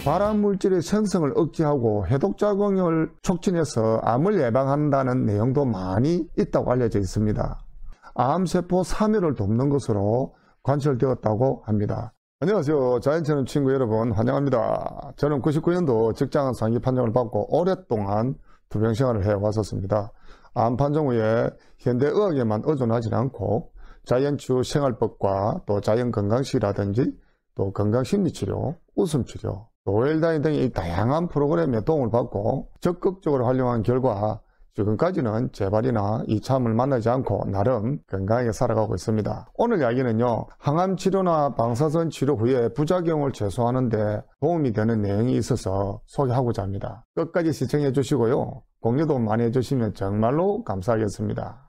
발암물질의 생성을 억제하고 해독작용을 촉진해서 암을 예방한다는 내용도 많이 있다고 알려져 있습니다. 암세포 사멸을 돕는 것으로 관철되었다고 합니다. 안녕하세요. 자연체험 친구 여러분, 환영합니다. 저는 99년도 직장 상기 판정을 받고 오랫동안 투병생활을 해왔었습니다. 암 판정 후에 현대의학에만 의존하지 않고 자연치유 생활법과 또 자연건강식이라든지 또 건강심리치료, 웃음치료, 또 웰다잉 등의 다양한 프로그램에 도움을 받고 적극적으로 활용한 결과 지금까지는 재발이나 이참을 만나지 않고 나름 건강하게 살아가고 있습니다. 오늘 이야기는요, 항암치료나 방사선 치료 후에 부작용을 최소화하는 데 도움이 되는 내용이 있어서 소개하고자 합니다. 끝까지 시청해 주시고요, 공유도 많이 해주시면 정말로 감사하겠습니다.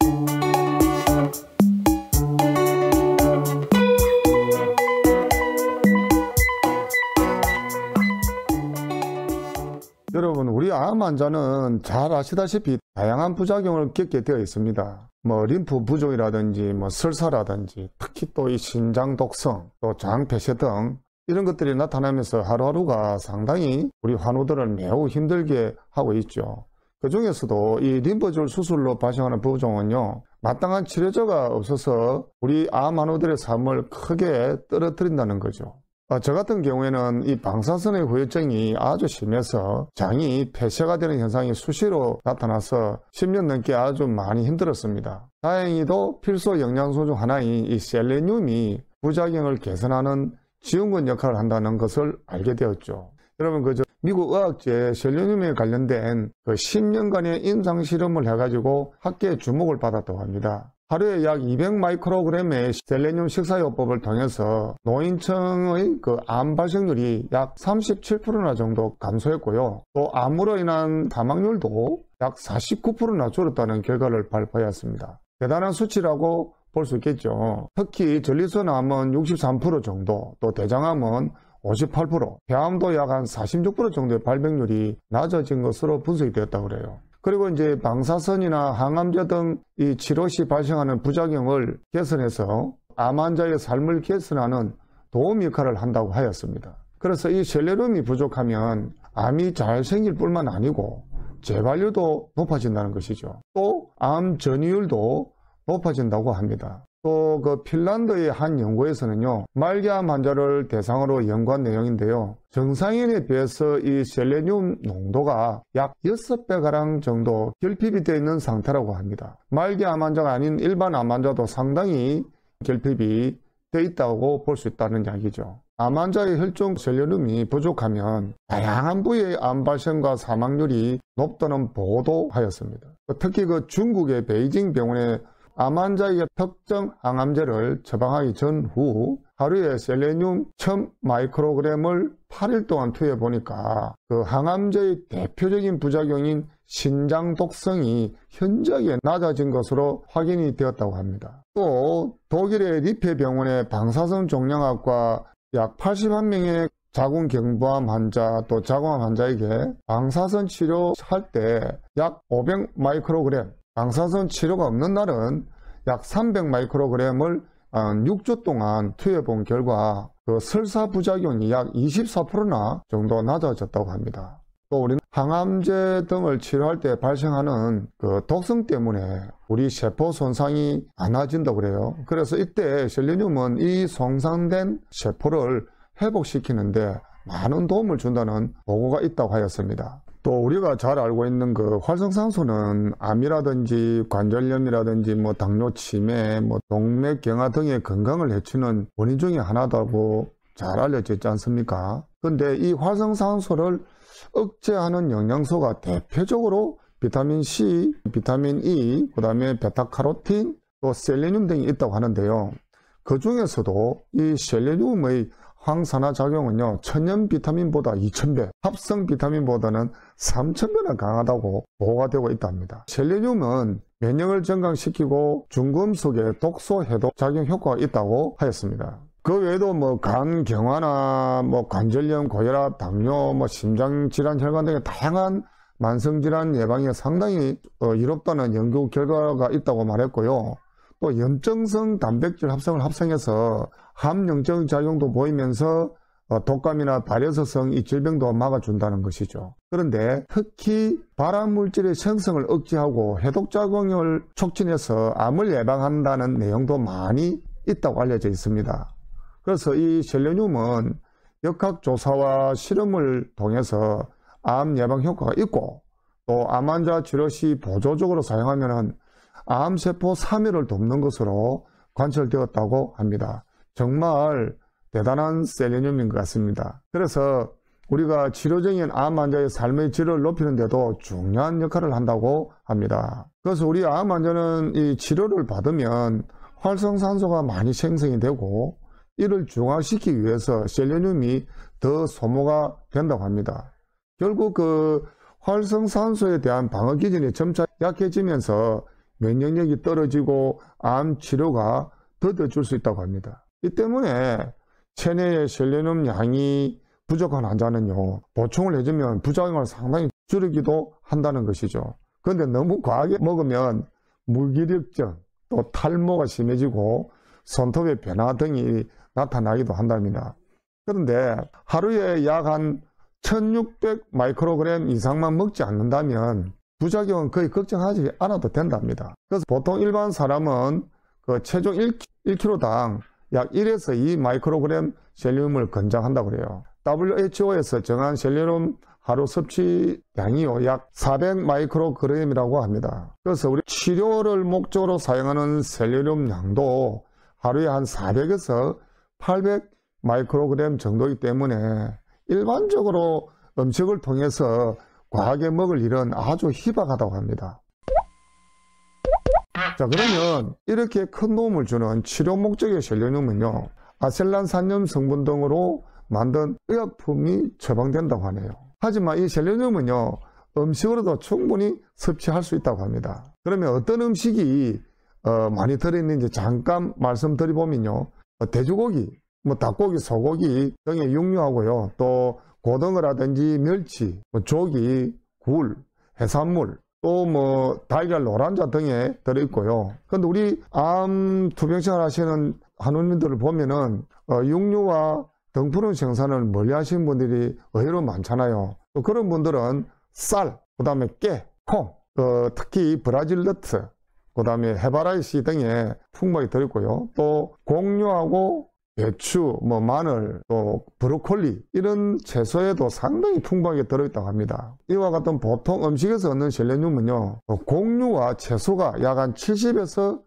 여러분, 우리 암 환자는 잘 아시다시피 다양한 부작용을 겪게 되어 있습니다. 림프 부종이라든지 설사라든지 특히 또 이 신장 독성, 또 장 폐쇄 등 이런 것들이 나타나면서 하루하루가 상당히 우리 환우들을 매우 힘들게 하고 있죠. 그 중에서도 이 림프절 수술로 발생하는 부종은요, 마땅한 치료제가 없어서 우리 암 환우들의 삶을 크게 떨어뜨린다는 거죠. 저 같은 경우에는 이 방사선의 후유증이 아주 심해서 장이 폐쇄가 되는 현상이 수시로 나타나서 10년 넘게 아주 많이 힘들었습니다. 다행히도 필수 영양소 중 하나인 이 셀레늄이 부작용을 개선하는 지원군 역할을 한다는 것을 알게 되었죠. 여러분, 미국 의학계에 셀레늄에 관련된 10년간의 임상 실험을 해가지고 학계의 주목을 받았다고 합니다. 하루에 약 200마이크로그램의 셀레늄 식사요법을 통해서 노인층의 암 발생률이 약 37%나 정도 감소했고요. 또 암으로 인한 사망률도 약 49%나 줄었다는 결과를 발표하였습니다. 대단한 수치라고 볼 수 있겠죠. 특히 전립선암은 63% 정도, 또 대장암은 58%, 폐암도 약 한 46% 정도의 발병률이 낮아진 것으로 분석이 되었다고 그래요. 그리고 이제 방사선이나 항암제 등 이 치료 시 발생하는 부작용을 개선해서 암 환자의 삶을 개선하는 도움 역할을 한다고 하였습니다. 그래서 이 셀레늄이 부족하면 암이 잘 생길 뿐만 아니고 재발률도 높아진다는 것이죠. 또 암 전이율도 높아진다고 합니다. 또 핀란드의 한 연구에서는요, 말기암 환자를 대상으로 연구한 내용인데요, 정상인에 비해서 이 셀레늄 농도가 약 6배가량 정도 결핍이 되어 있는 상태라고 합니다. 말기암 환자가 아닌 일반 암 환자도 상당히 결핍이 되어 있다고 볼 수 있다는 이야기죠. 암 환자의 혈중 셀레늄이 부족하면 다양한 부위의 암 발생과 사망률이 높다는 보도하였습니다. 특히 중국의 베이징 병원에 암 환자에게 특정 항암제를 처방하기 전후 하루에 셀레늄 1000마이크로그램을 8일 동안 투여해 보니까 항암제의 대표적인 부작용인 신장 독성이 현저하게 낮아진 것으로 확인이 되었다고 합니다. 또 독일의 리페 병원의 방사선 종양학과 약 81명의 자궁경부암 환자, 또 자궁암 환자에게 방사선 치료할 때 약 500마이크로그램, 방사선 치료가 없는 날은 약 300마이크로그램을 6주 동안 투여해 본 결과 설사 부작용이 약 24%나 정도 낮아졌다고 합니다. 또 우리는 항암제 등을 치료할 때 발생하는 독성 때문에 우리 세포 손상이 많아진다고 그래요. 그래서 이때 셀레늄은 이 손상된 세포를 회복시키는데 많은 도움을 준다는 보고가 있다고 하였습니다. 또 우리가 잘 알고 있는 활성산소는 암이라든지 관절염이라든지 당뇨 치매, 동맥경화 등의 건강을 해치는 원인 중에 하나다고 잘 알려져 있지 않습니까? 근데 이 활성산소를 억제하는 영양소가 대표적으로 비타민 C, 비타민 E, 그 다음에 베타카로틴, 또 셀레늄 등이 있다고 하는데요. 그 중에서도 이 셀레늄의 항산화 작용은요, 천연 비타민보다 2000배, 합성 비타민보다는 3000배나 강하다고 보고가 되고 있답니다. 셀레늄은 면역을 증강시키고 중금속의 독소 해독 작용 효과가 있다고 하였습니다. 그 외에도 간 경화나 관절염, 고혈압, 당뇨, 심장질환, 혈관 등의 다양한 만성질환 예방에 상당히 이롭다는 연구 결과가 있다고 말했고요. 또 염증성 단백질 합성을 합성해서 함영적 작용도 보이면서 독감이나 발열성 이 질병도 막아준다는 것이죠. 그런데 특히 발암물질의 생성을 억제하고 해독작용을 촉진해서 암을 예방한다는 내용도 많이 있다고 알려져 있습니다. 그래서 이 셀레늄은 역학조사와 실험을 통해서 암 예방 효과가 있고, 또 암 환자 치료 시 보조적으로 사용하면 암세포 사멸을 돕는 것으로 관찰되었다고 합니다. 정말 대단한 셀레늄인 것 같습니다. 그래서 우리가 치료 중인 암 환자의 삶의 질을 높이는 데도 중요한 역할을 한다고 합니다. 그래서 우리 암 환자는 이 치료를 받으면 활성산소가 많이 생성이 되고, 이를 중화시키기 위해서 셀레늄이 더 소모가 된다고 합니다. 결국 그 활성산소에 대한 방어 기전이 점차 약해지면서 면역력이 떨어지고 암 치료가 더뎌질 수 있다고 합니다. 이 때문에 체내의 셀레늄 양이 부족한 환자는요, 보충을 해주면 부작용을 상당히 줄이기도 한다는 것이죠. 그런데 너무 과하게 먹으면 무기력증, 또 탈모가 심해지고 손톱의 변화 등이 나타나기도 한답니다. 그런데 하루에 약 한 1600 마이크로그램 이상만 먹지 않는다면 부작용은 거의 걱정하지 않아도 된답니다. 그래서 보통 일반 사람은 그 체중 1kg당 약 1에서 2 마이크로그램 셀레늄을 권장한다고 그래요. WHO에서 정한 셀레늄 하루 섭취량이요, 약 400 마이크로그램이라고 합니다. 그래서 우리 치료를 목적으로 사용하는 셀레늄 양도 하루에 한 400에서 800 마이크로그램 정도이기 때문에 일반적으로 음식을 통해서 과하게 먹을 일은 아주 희박하다고 합니다. 자, 그러면 이렇게 큰 도움을 주는 치료 목적의 셀레늄은요, 아셀란산염 성분 등으로 만든 의약품이 처방된다고 하네요. 하지만 이 셀레늄은요, 음식으로도 충분히 섭취할 수 있다고 합니다. 그러면 어떤 음식이 많이 들어있는지 잠깐 말씀드리보면요, 돼지고기, 닭고기, 소고기 등의 육류하고요, 또 고등어라든지 멸치, 조기, 굴, 해산물, 또 달걀, 노란자 등에 들어있고요. 근데 우리 암 투병생활 하시는 한의원님들을 보면은 육류와 등푸른 생선을 멀리 하시는 분들이 의외로 많잖아요. 또 그런 분들은 쌀, 그 다음에 깨, 콩, 특히 브라질 너트, 그 다음에 해바라기 등에 풍부하게 들어있고요. 또 곡류하고 배추, 마늘, 또 브로콜리 이런 채소에도 상당히 풍부하게 들어있다고 합니다. 이와 같은 보통 음식에서 얻는 셀레늄은요, 곡류와 채소가 약 한 70에서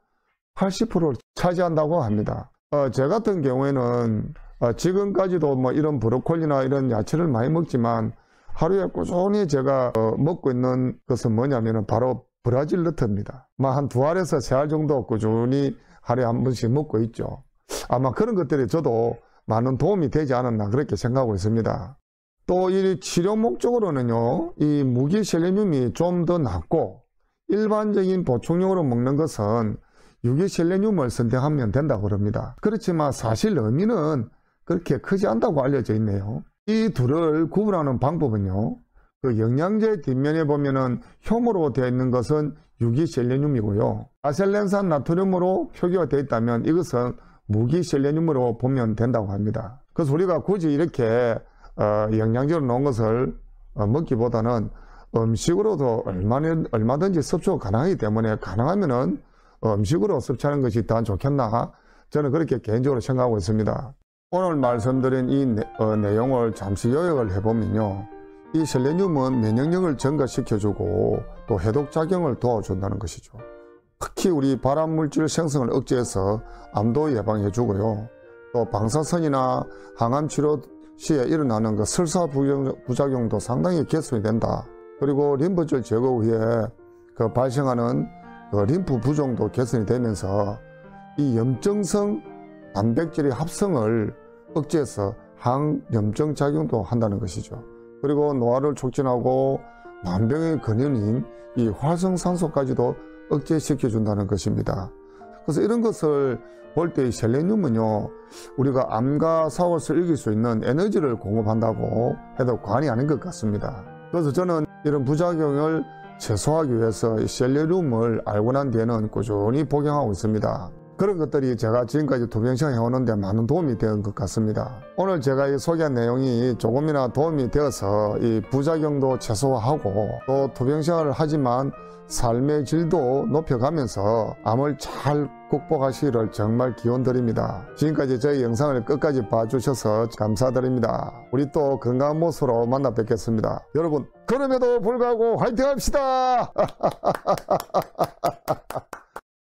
80%를 차지한다고 합니다. 제 같은 경우에는 지금까지도 이런 브로콜리나 이런 야채를 많이 먹지만 하루에 꾸준히 제가 먹고 있는 것은 뭐냐면 바로 브라질 너트입니다. 한 2알에서 3알 정도 꾸준히 하루에 한 번씩 먹고 있죠. 아마 그런 것들이 저도 많은 도움이 되지 않았나 그렇게 생각하고 있습니다. 또 이 치료 목적으로는요, 이 무기 셀레늄이 좀 더 낫고 일반적인 보충용으로 먹는 것은 유기 셀레늄을 선택하면 된다고 합니다. 그렇지만 사실 의미는 그렇게 크지 않다고 알려져 있네요. 이 둘을 구분하는 방법은요, 그 영양제 뒷면에 보면은 효모로 되어 있는 것은 유기 셀레늄이고요, 아셀렌산 나트륨으로 표기가 되어 있다면 이것은 무기 셀레늄으로 보면 된다고 합니다. 그래서 우리가 굳이 이렇게 영양제로 넣은 것을 먹기보다는 음식으로도 얼마든지 섭취가 가능하기 때문에 가능하면은 음식으로 섭취하는 것이 더 좋겠나, 저는 그렇게 개인적으로 생각하고 있습니다. 오늘 말씀드린 이 내용을 잠시 요약을 해보면요, 이 셀레늄은 면역력을 증가시켜주고 또 해독작용을 도와준다는 것이죠. 특히 우리 발암물질 생성을 억제해서 암도 예방해주고요, 또 방사선이나 항암치료 시에 일어나는 그 설사 부작용도 상당히 개선이 된다. 그리고 림프절 제거 후에 그 발생하는 그 림프 부종도 개선이 되면서 이 염증성 단백질의 합성을 억제해서 항염증 작용도 한다는 것이죠. 그리고 노화를 촉진하고 만병의 근원인 이 활성산소까지도 억제시켜준다는 것입니다. 그래서 이런 것을 볼 때 이 셀레늄은요, 우리가 암과 사고를 이길 수 있는 에너지를 공급한다고 해도 과언이 아닌 것 같습니다. 그래서 저는 이런 부작용을 최소화하기 위해서 이 셀레늄을 알고 난 뒤에는 꾸준히 복용하고 있습니다. 그런 것들이 제가 지금까지 투병생 해오는데 많은 도움이 된 것 같습니다. 오늘 제가 이 소개한 내용이 조금이나 도움이 되어서 이 부작용도 최소화하고 또 투병생활을 하지만 삶의 질도 높여가면서 암을 잘 극복하시기를 정말 기원드립니다. 지금까지 저희 영상을 끝까지 봐주셔서 감사드립니다. 우리 또 건강한 모습으로 만나 뵙겠습니다. 여러분, 그럼에도 불구하고 화이팅 합시다!